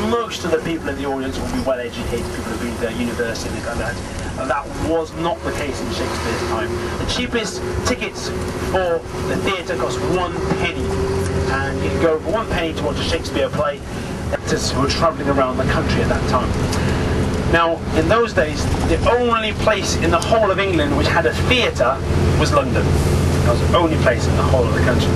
most of the people in the audience will be well educated, people who've been to university and things like that. And that was not the case in Shakespeare's time. The cheapest tickets for the theatre cost 1 penny, and you could go for 1 penny to watch a Shakespeare play. Actors who were travelling around the country at that time. Now, in those days, the only place in the whole of England which had a theatre was London. That was the only place in the whole of the country.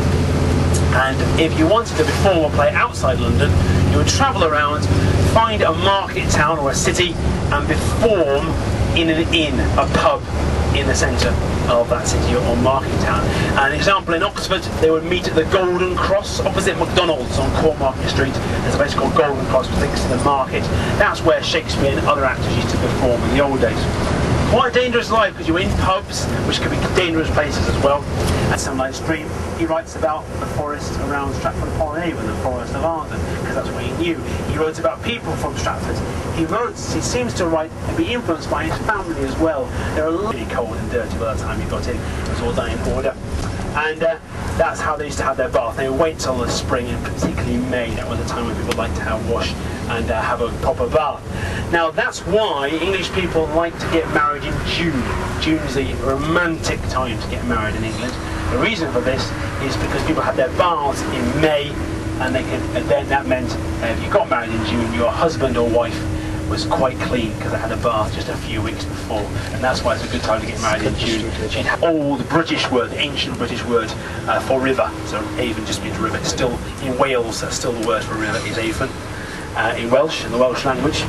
And if you wanted to perform a play outside London, you would travel around, find a market town or a city, and perform in an inn, a pub in the centre of that city or market town. An example, in Oxford, they would meet at the Golden Cross opposite McDonald's on Cornmarket Street. There's a place called Golden Cross which links to the market. That's where Shakespeare and other actors used to perform in the old days. Quite a dangerous life because you're in pubs, which could be dangerous places as well. And Sunlight Stream, he writes about the forest around Stratford-upon-Avon, the forest of Arden, because that's what he knew. He wrote about people from Stratford. He seems to write and be influenced by his family as well. They were really cold and dirty by the time he got in. It was all done in order. And that's how they used to have their bath. They would wait till the spring, and particularly May. That was the time when people liked to have a wash and have a proper bath. Now that's why English people like to get married in June. June is a romantic time to get married in England. The reason for this is because people had their baths in May, and then that meant if you got married in June, your husband or wife was quite clean because they had a bath just a few weeks before, and that's why it's a good time to get married in June. She'd have all the British word, the ancient British word for river. So Avon just means river. It's still in Wales. That's still the word for river is Avon in Welsh, in the Welsh language.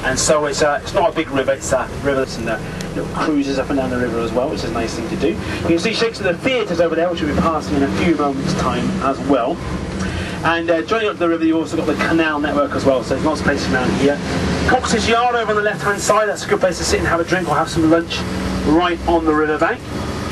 And so it's not a big river. It's rivers and little cruises up and down the river as well, which is a nice thing to do. You can see Shakespeare the theatres over there, which we'll be passing in a few moments' time as well. And joining up to the river, you've also got the canal network as well, so there's lots of places around here. Cox's Yard over on the left-hand side, that's a good place to sit and have a drink or have some lunch right on the riverbank.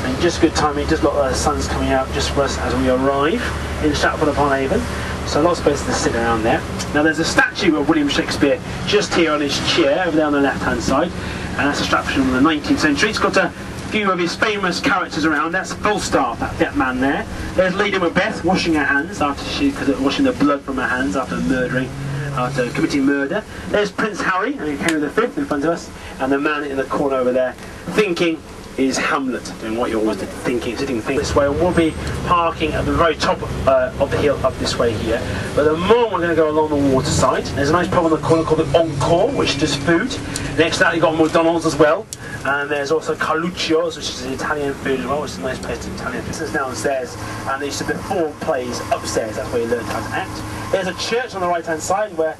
And just good timing, just got the sun's coming out just for us as we arrive in Stratford-upon-Avon. So lots of places to sit around there. Now there's a statue of William Shakespeare just here on his chair over there on the left-hand side, and that's a statue from the 19th century. It's got a few of his famous characters around. That's Falstaff, that fat man there. There's Lady Macbeth washing her hands washing the blood from her hands after committing murder. There's Prince Harry and Henry V in front of us, and the man in the corner over there thinking is Hamlet, doing what you're always thinking, sitting this way. And we'll be parking at the very top of the hill up this way here. But at the moment we're going to go along the waterside. There's a nice pub on the corner called the Encore, which does food. Next to that you've got McDonald's as well. And there's also Carluccio's, which is Italian food as well, which is a nice place to Italian food. It's downstairs, and they used to perform plays upstairs. That's where you learned how to act. There's a church on the right-hand side where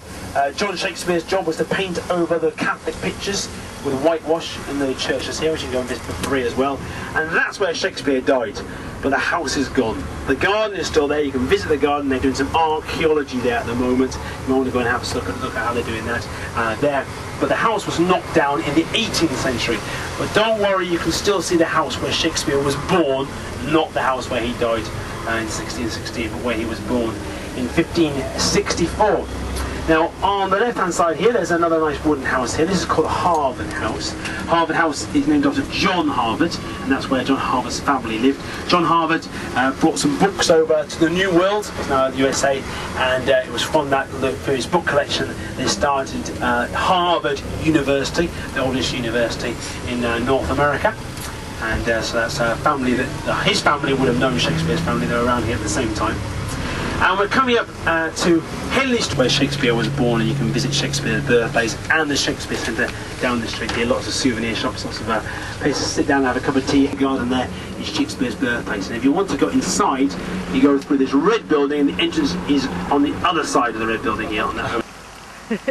John Shakespeare's job was to paint over the Catholic pictures with whitewash in the churches here, which you can go and visit for free as well. And that's where Shakespeare died. But the house is gone. The garden is still there. You can visit the garden. They're doing some archaeology there at the moment. You want to go and have a look at how they're doing that there. But the house was knocked down in the 18th century. But don't worry, you can still see the house where Shakespeare was born, not the house where he died in 1616, but where he was born in 1564. Now, on the left-hand side here, there's another nice wooden house here. This is called Harvard House. Harvard House is named after John Harvard, and that's where John Harvard's family lived. John Harvard brought some books over to the New World, now the USA, and it was from that, for his book collection, they started Harvard University, the oldest university in North America. And so that's a family that his family would have known Shakespeare's family. They were around here at the same time. And we're coming up to Henley Street, where Shakespeare was born, and you can visit Shakespeare's birthplace and the Shakespeare Centre down the street here. Lots of souvenir shops, lots of places to sit down and have a cup of tea. The garden there is Shakespeare's birthplace. And if you want to go inside, you go through this red building, and the entrance is on the other side of the red building here. On that